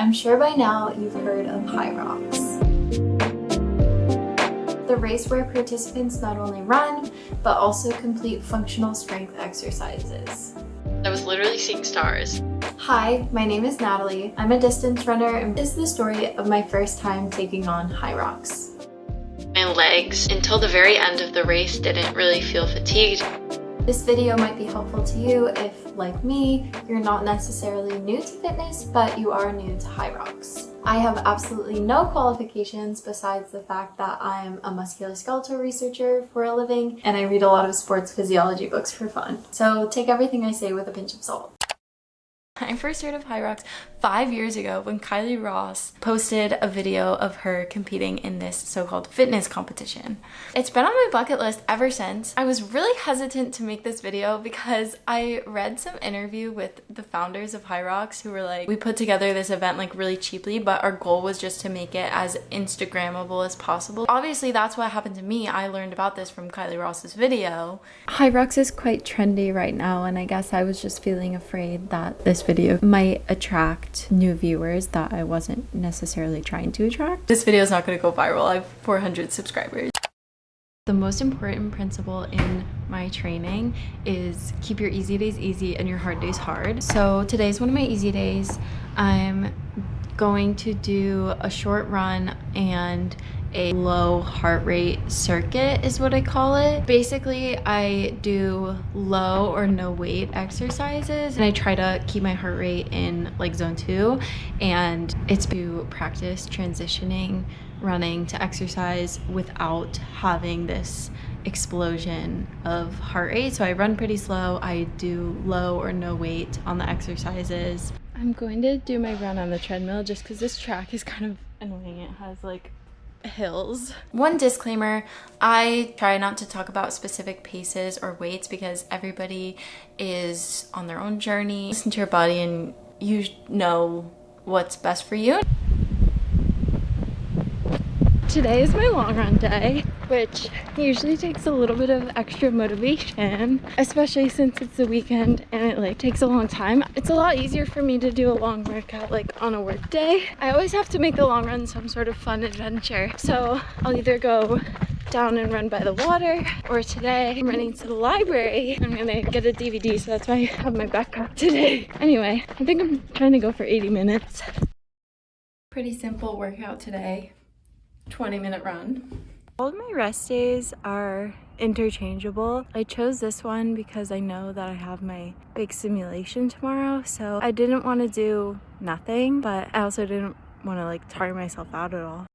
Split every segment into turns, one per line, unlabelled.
I'm sure by now you've heard of Hyrox, the race where participants not only run, but also complete functional strength exercises.
I was literally seeing stars.
Hi, my name is Natalie. I'm a distance runner, and this is the story of my first time taking on Hyrox.
My legs, until the very end of the race, didn't really feel fatigued.
This video might be helpful to you if, like me, you're not necessarily new to fitness, but you are new to Hyrox. I have absolutely no qualifications besides the fact that I'm a musculoskeletal researcher for a living, and I read a lot of sports physiology books for fun. So take everything I say with a pinch of salt. I first heard of Hyrox 5 years ago when Kylie Ross posted a video of her competing in this so-called fitness competition. It's been on my bucket list ever since. I was really hesitant to make this video because I read some interview with the founders of Hyrox who were like, we put together this event like really cheaply, but our goal was just to make it as Instagrammable as possible. Obviously that's what happened to me. I learned about this from Kylie Ross's video. Hyrox is quite trendy right now, and I guess I was just feeling afraid that this video might attract new viewers that I wasn't necessarily trying to attract. This video is not going to go viral. I have 400 subscribers. The most important principle in my training is keep your easy days easy and your hard days hard. So today's one of my easy days. I'm going to do a short run and a low heart rate circuit is what I call it. Basically, I do low or no weight exercises and I try to keep my heart rate in like zone 2, and it's to practice transitioning running to exercise without having this explosion of heart rate. So I run pretty slow. I do low or no weight on the exercises. I'm going to do my run on the treadmill just because this track is kind of annoying. It has like hills. One disclaimer, I try not to talk about specific paces or weights because everybody is on their own journey. Listen to your body and you know what's best for you. Today is my long run day, which usually takes a little bit of extra motivation, especially since it's the weekend and it like takes a long time. It's a lot easier for me to do a long workout like on a work day. I always have to make the long run some sort of fun adventure. So I'll either go down and run by the water, or today I'm running to the library. I'm gonna get a DVD, so that's why I have my backpack today. Anyway, I think I'm trying to go for 80 minutes. Pretty simple workout today. 20-minute run. All of my rest days are interchangeable. I chose this one because I know that I have my big simulation tomorrow, so I didn't want to do nothing, but I also didn't want to like tire myself out at all.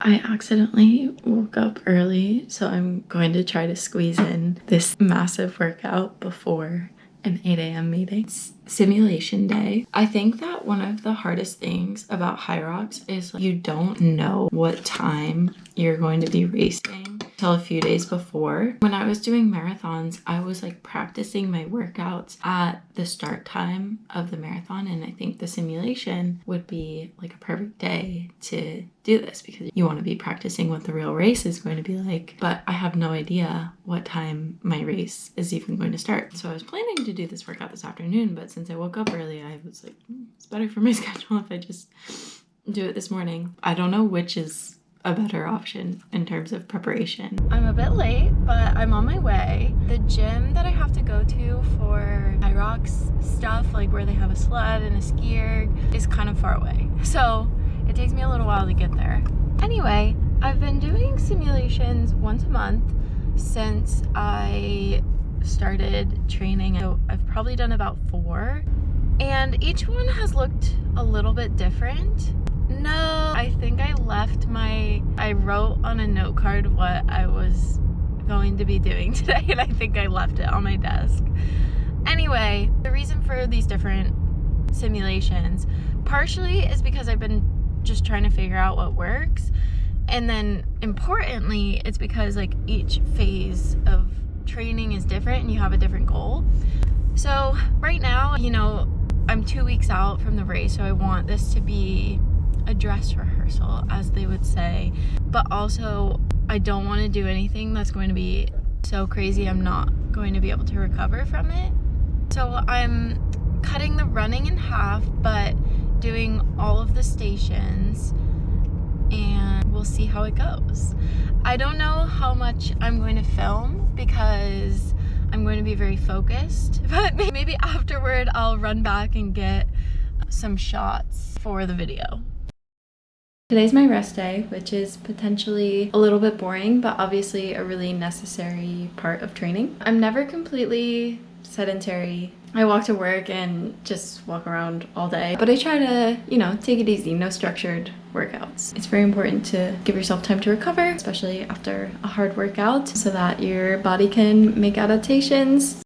I accidentally woke up early, so I'm going to try to squeeze in this massive workout before an 8 a.m. meeting. It's simulation day. I think that one of the hardest things about Hyrox is you don't know what time you're going to be racing till a few days before. When I was doing marathons, I was like practicing my workouts at the start time of the marathon, and I think the simulation would be like a perfect day to do this because you want to be practicing what the real race is going to be like. But I have no idea what time my race is even going to start. So I was planning to do this workout this afternoon, but since I woke up early, I was like, it's better for my schedule if I just do it this morning. I don't know which is a better option in terms of preparation. I'm a bit late, but I'm on my way. The gym that I have to go to for Hyrox stuff, like where they have a sled and a skier, is kind of far away. So it takes me a little while to get there. Anyway, I've been doing simulations once a month since I started training. So I've probably done about 4, and each one has looked a little bit different. No, I think I wrote on a note card what I was going to be doing today, and I think I left it on my desk. Anyway, the reason for these different simulations partially is because I've been just trying to figure out what works, and then importantly, it's because like each phase of training is different and you have a different goal. So right now, you know, I'm 2 weeks out from the race, so I want this to be a dress rehearsal, as they would say, but also I don't want to do anything that's going to be so crazy I'm not going to be able to recover from it. So I'm cutting the running in half, but doing all of the stations and we'll see how it goes. I don't know how much I'm going to film because I'm going to be very focused, but maybe afterward I'll run back and get some shots for the video. Today's my rest day, which is potentially a little bit boring, but obviously a really necessary part of training. I'm never completely sedentary. I walk to work and just walk around all day, but I try to, you know, take it easy, no structured workouts. It's very important to give yourself time to recover, especially after a hard workout, so that your body can make adaptations.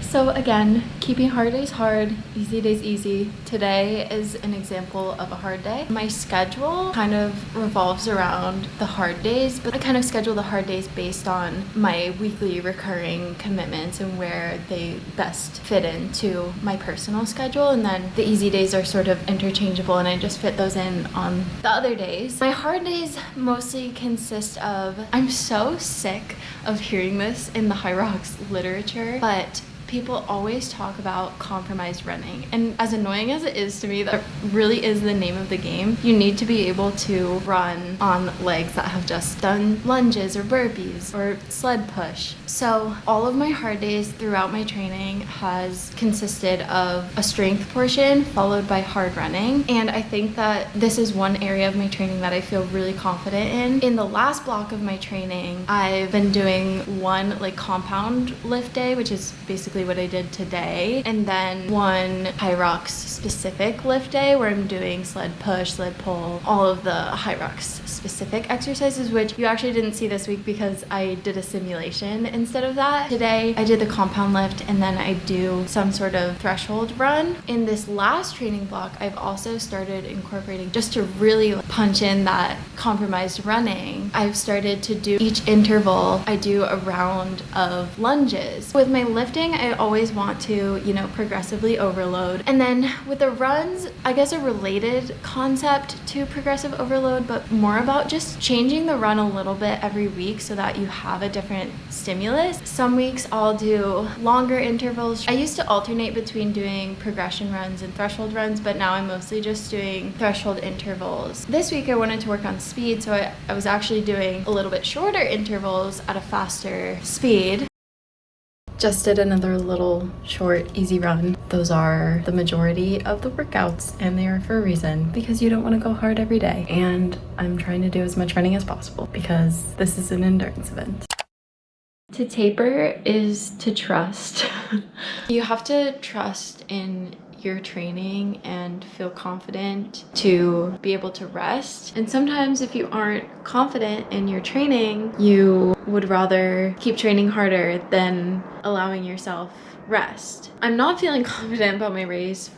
So again, keeping hard days hard, easy days easy. Today is an example of a hard day. My schedule kind of revolves around the hard days, but I kind of schedule the hard days based on my weekly recurring commitments and where they best fit into my personal schedule. And then the easy days are sort of interchangeable and I just fit those in on the other days. My hard days mostly consist of, I'm so sick of hearing this in the Hyrox literature, but people always talk about compromised running, and as annoying as it is to me, that really is the name of the game. You need to be able to run on legs that have just done lunges or burpees or sled push. So all of my hard days throughout my training has consisted of a strength portion followed by hard running, and I think that this is one area of my training that I feel really confident in. In the last block of my training, I've been doing one like compound lift day, which is basically what I did today, and then one Hyrox specific lift day where I'm doing sled push, sled pull, all of the Hyrox specific exercises, which you actually didn't see this week because I did a simulation instead of that. Today I did the compound lift and then I do some sort of threshold run. In this last training block, I've also started incorporating, just to really punch in that compromised running, I've started to do each interval, I do a round of lunges. With my lifting, I always want to, you know, progressively overload. And then with the runs, I guess a related concept to progressive overload, but more about just changing the run a little bit every week so that you have a different stimulus. Some weeks I'll do longer intervals. I used to alternate between doing progression runs and threshold runs, but now I'm mostly just doing threshold intervals. This week I wanted to work on speed, so I was actually doing a little bit shorter intervals at a faster speed. Just did another little short, easy run. Those are the majority of the workouts, and they are for a reason, because you don't want to go hard every day. And I'm trying to do as much running as possible because this is an endurance event. To taper is to trust. You have to trust in your training and feel confident to be able to rest. And sometimes if you aren't confident in your training, you would rather keep training harder than allowing yourself rest. I'm not feeling confident about my race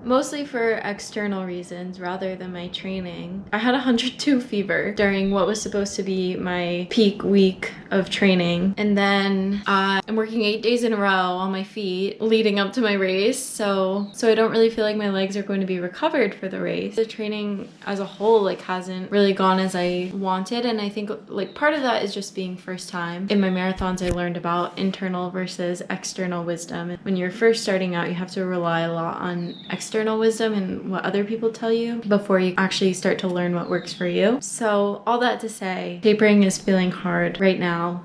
mostly for external reasons rather than my training. I had 102 fever during what was supposed to be my peak week of training, and then I'm working 8 days in a row on my feet leading up to my race, so I don't really feel like my legs are going to be recovered for the race. The training as a whole like hasn't really gone as I wanted, and I think like part of that is just being first time. In my marathons I learned about internal versus external wisdom. When you're first starting out, you have to rely a lot on external wisdom and what other people tell you before you actually start to learn what works for you. So all that to say, tapering is feeling hard right now.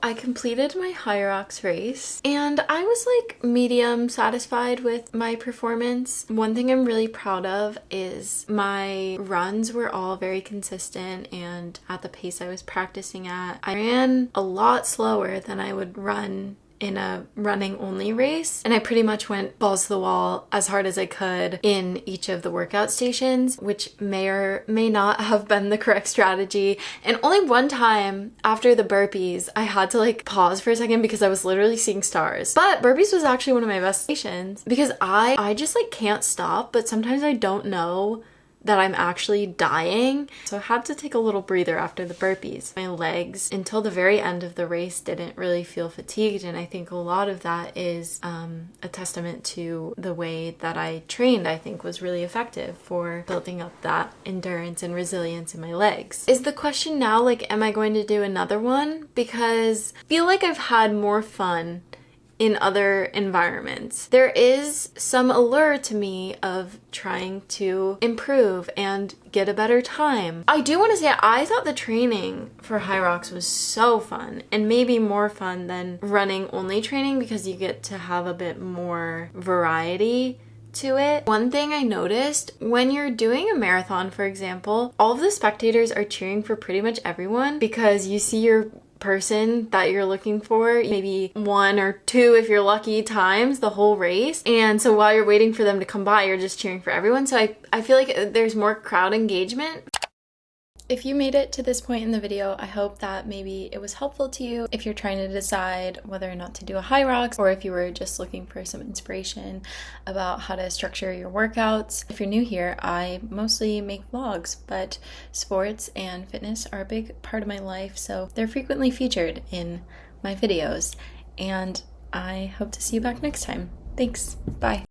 I completed my Hyrox race and I was like medium satisfied with my performance. One thing I'm really proud of is my runs were all very consistent and at the pace I was practicing at. I ran a lot slower than I would run in a running only race, and I pretty much went balls to the wall as hard as I could in each of the workout stations, which may or may not have been the correct strategy. And only one time after the burpees I had to like pause for a second because I was literally seeing stars. But burpees was actually one of my best stations because I just like can't stop, but sometimes I don't know that I'm actually dying. So I had to take a little breather after the burpees. My legs until the very end of the race didn't really feel fatigued, and I think a lot of that is a testament to the way that I trained. I think was really effective for building up that endurance and resilience in my legs. Is the question now like, am I going to do another one? Because I feel like I've had more fun
in other environments. There is some allure to me of trying to improve and get a better time. I do want to say I thought the training for Hyrox was so fun, and maybe more fun than running only training because you get to have a bit more variety to it. One thing I noticed, when you're doing a marathon, for example, all of the spectators are cheering for pretty much everyone because you see your person that you're looking for maybe 1 or 2 if you're lucky times the whole race, and so while you're waiting for them to come by, you're just cheering for everyone. So I feel like there's more crowd engagement.
If you made it to this point in the video, I hope that maybe it was helpful to you if you're trying to decide whether or not to do a Hyrox, or if you were just looking for some inspiration about how to structure your workouts. If you're new here, I mostly make vlogs, but sports and fitness are a big part of my life, so they're frequently featured in my videos, and I hope to see you back next time. Thanks. Bye.